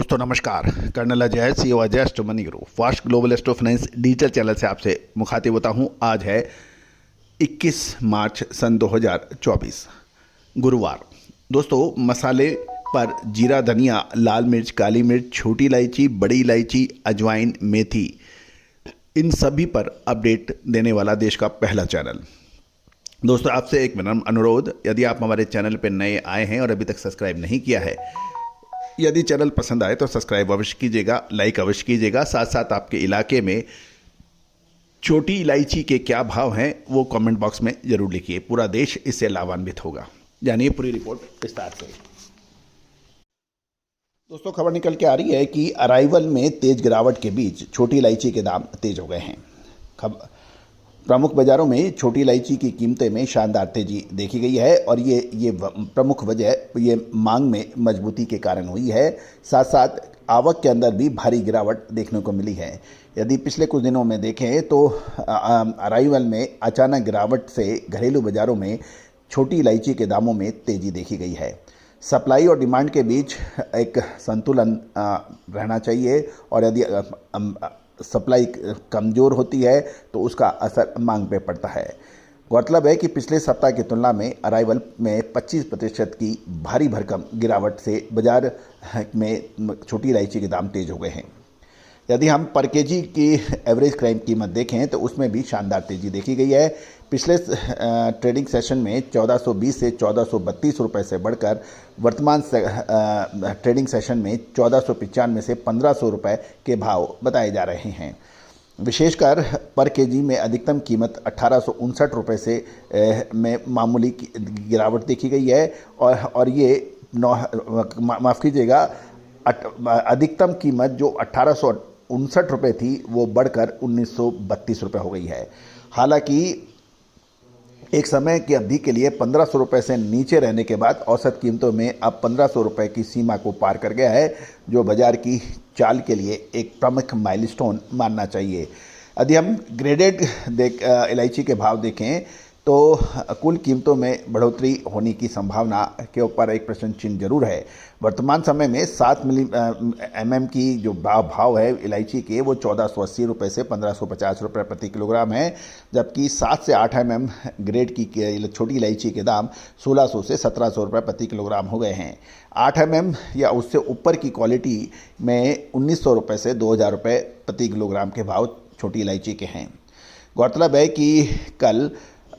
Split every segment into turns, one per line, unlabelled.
दोस्तों नमस्कार। Colonel Ajay, CEO Ajay astro money group fast global astro finance digital channel से आपसे मुखातिब होता हूं। आज है 21 मार्च सन 2024 गुरुवार। दोस्तों मसाले पर जीरा, धनिया, लाल मिर्च, काली मिर्च, छोटी इलायची, बड़ी इलायची, अजवाइन, मेथी, इन सभी पर अपडेट देने वाला देश का पहला चैनल। दोस्तों आपसे एक विनम्र अनुरोध, यदि आप हमारे चैनल पर नए आए हैं और अभी तक सब्सक्राइब नहीं किया है, यदि चैनल पसंद आए तो सब्सक्राइब अवश्य कीजिएगा, लाइक अवश्य कीजिएगा। साथ साथ आपके इलाके में छोटी इलायची के क्या भाव हैं वो कमेंट बॉक्स में जरूर लिखिए। पूरा देश इससे लाभान्वित होगा। जानिए पूरी रिपोर्ट विस्तार से। दोस्तों खबर निकल के आ रही है कि अराइवल में तेज गिरावट के बीच छोटी इलायची के दाम तेज हो गए हैं। प्रमुख बाजारों में छोटी इलायची की कीमतें में शानदार तेजी देखी गई है और ये प्रमुख वजह ये मांग में मजबूती के कारण हुई है। साथ साथ आवक के अंदर भी भारी गिरावट देखने को मिली है। यदि पिछले कुछ दिनों में देखें तो अराइवल में अचानक गिरावट से घरेलू बाज़ारों में छोटी इलायची के दामों में तेज़ी देखी गई है। सप्लाई और डिमांड के बीच एक संतुलन रहना चाहिए और यदि सप्लाई कमज़ोर होती है तो उसका असर मांग पे पड़ता है। गौरतलब है कि पिछले सप्ताह की तुलना में अराइवल में 25% की भारी भरकम गिरावट से बाजार में छोटी इलायची के दाम तेज़ हो गए हैं। यदि हम पर केजी की एवरेज क्राइम कीमत देखें तो उसमें भी शानदार तेज़ी देखी गई है। पिछले ट्रेडिंग सेशन में 1420 से 1432 रुपये से बढ़कर वर्तमान ट्रेडिंग सेशन में 1495 से 1500 रुपये के भाव बताए जा रहे हैं। विशेषकर पर केजी में अधिकतम कीमत 1859 रुपये से में मामूली गिरावट देखी गई है और ये माफ़ कीजिएगा, अधिकतम कीमत जो 1859 रुपये थी वो बढ़कर 1932 रुपये हो गई है। हालांकि एक समय की अवधि के लिए 1500 रुपये से नीचे रहने के बाद औसत कीमतों में अब 1500 रुपये की सीमा को पार कर गया है, जो बाजार की चाल के लिए एक प्रमुख माइलस्टोन मानना चाहिए। यदि हम ग्रेडेड इलायची के भाव देखें तो कुल कीमतों में बढ़ोतरी होने की संभावना के ऊपर एक प्रश्न चिन्ह जरूर है। वर्तमान समय में 7 mm की जो भाव है इलायची के वो 1480 रुपये से 1550 रुपये प्रति किलोग्राम है, जबकि 7 से 8 mm ग्रेड की छोटी इलायची के दाम 1600 से 1700 रुपये प्रति किलोग्राम हो गए हैं। 8 mm या उससे ऊपर की क्वालिटी में 1900 रुपये से 2000 रुपये प्रति किलोग्राम के भाव छोटी इलायची के हैं। गौरतलब है कि कल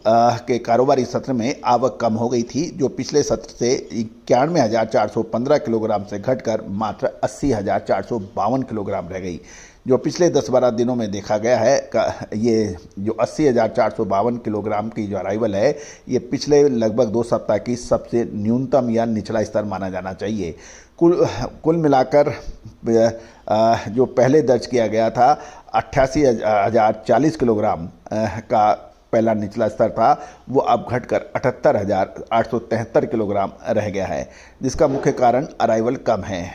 के कारोबारी सत्र में आवक कम हो गई थी, जो पिछले सत्र से 91,415 किलोग्राम से घटकर मात्र 80,452 किलोग्राम रह गई। जो पिछले 10-12 दिनों में देखा गया है ये जो 80,452 किलोग्राम की जो अराइवल है ये पिछले लगभग 2 सप्ताह की सबसे न्यूनतम या निचला स्तर माना जाना चाहिए। कुल मिलाकर जो पहले दर्ज किया गया था 88,040 किलोग्राम का पहला निचला स्तर था, वो अब घटकर 78,873 किलोग्राम रह गया है, जिसका मुख्य कारण अराइवल कम है।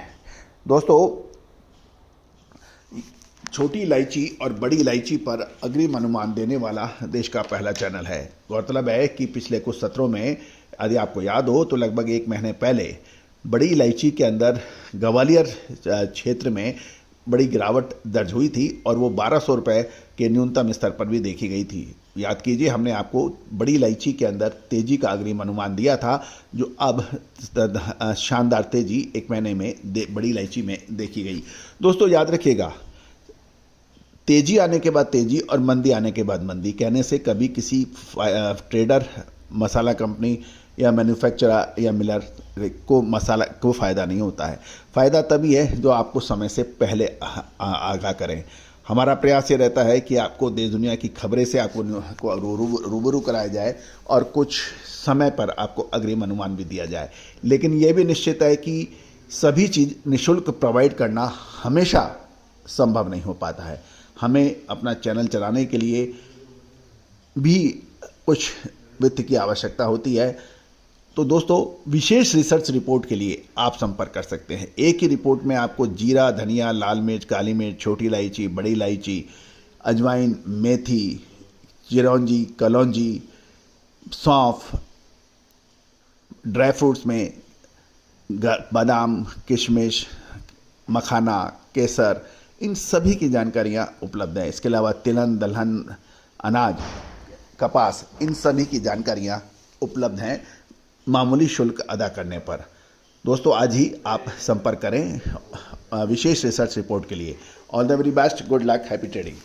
दोस्तों छोटी इलायची और बड़ी इलायची पर अग्रिम अनुमान देने वाला देश का पहला चैनल है। गौरतलब है कि पिछले कुछ सत्रों में यदि आपको याद हो तो लगभग 1 महीने पहले बड़ी इलायची के अंदर ग्वालियर क्षेत्र में बड़ी गिरावट दर्ज हुई थी और वो 1200 रुपये के न्यूनतम स्तर पर भी देखी गई थी। याद कीजिए, हमने आपको बड़ी इलायची के अंदर तेज़ी का अग्रिम अनुमान दिया था, जो अब शानदार तेज़ी 1 महीने में बड़ी इलायची में देखी गई। दोस्तों याद रखिएगा, तेज़ी आने के बाद तेज़ी और मंदी आने के बाद मंदी कहने से कभी किसी ट्रेडर, मसाला कंपनी या मैन्युफैक्चरर या मिलर को मसाला को फ़ायदा नहीं होता है। फ़ायदा तभी है जो आपको समय से पहले आगाह करें। हमारा प्रयास ये रहता है कि आपको देश दुनिया की खबरें से आपको रूबरू कराया जाए और कुछ समय पर आपको अग्रिम अनुमान भी दिया जाए, लेकिन ये भी निश्चित है कि सभी चीज़ निःशुल्क प्रोवाइड करना हमेशा संभव नहीं हो पाता है। हमें अपना चैनल चलाने के लिए भी कुछ वित्त की आवश्यकता होती है। तो दोस्तों विशेष रिसर्च रिपोर्ट के लिए आप संपर्क कर सकते हैं। एक ही रिपोर्ट में आपको जीरा, धनिया, लाल मिर्च, काली मिर्च, छोटी इलायची, बड़ी इलायची, अजवाइन, मेथी, चिरौंजी, कलौंजी, सौंफ, ड्राई फ्रूट्स में बादाम, किशमिश, मखाना, केसर, इन सभी की जानकारियाँ उपलब्ध हैं। इसके अलावा तिलहन, दलहन, अनाज, कपास, इन सभी की जानकारियाँ उपलब्ध हैं मामूली शुल्क अदा करने पर। दोस्तों, आज ही आप संपर्क करें विशेष रिसर्च रिपोर्ट के लिए। All the very best, good luck, happy trading.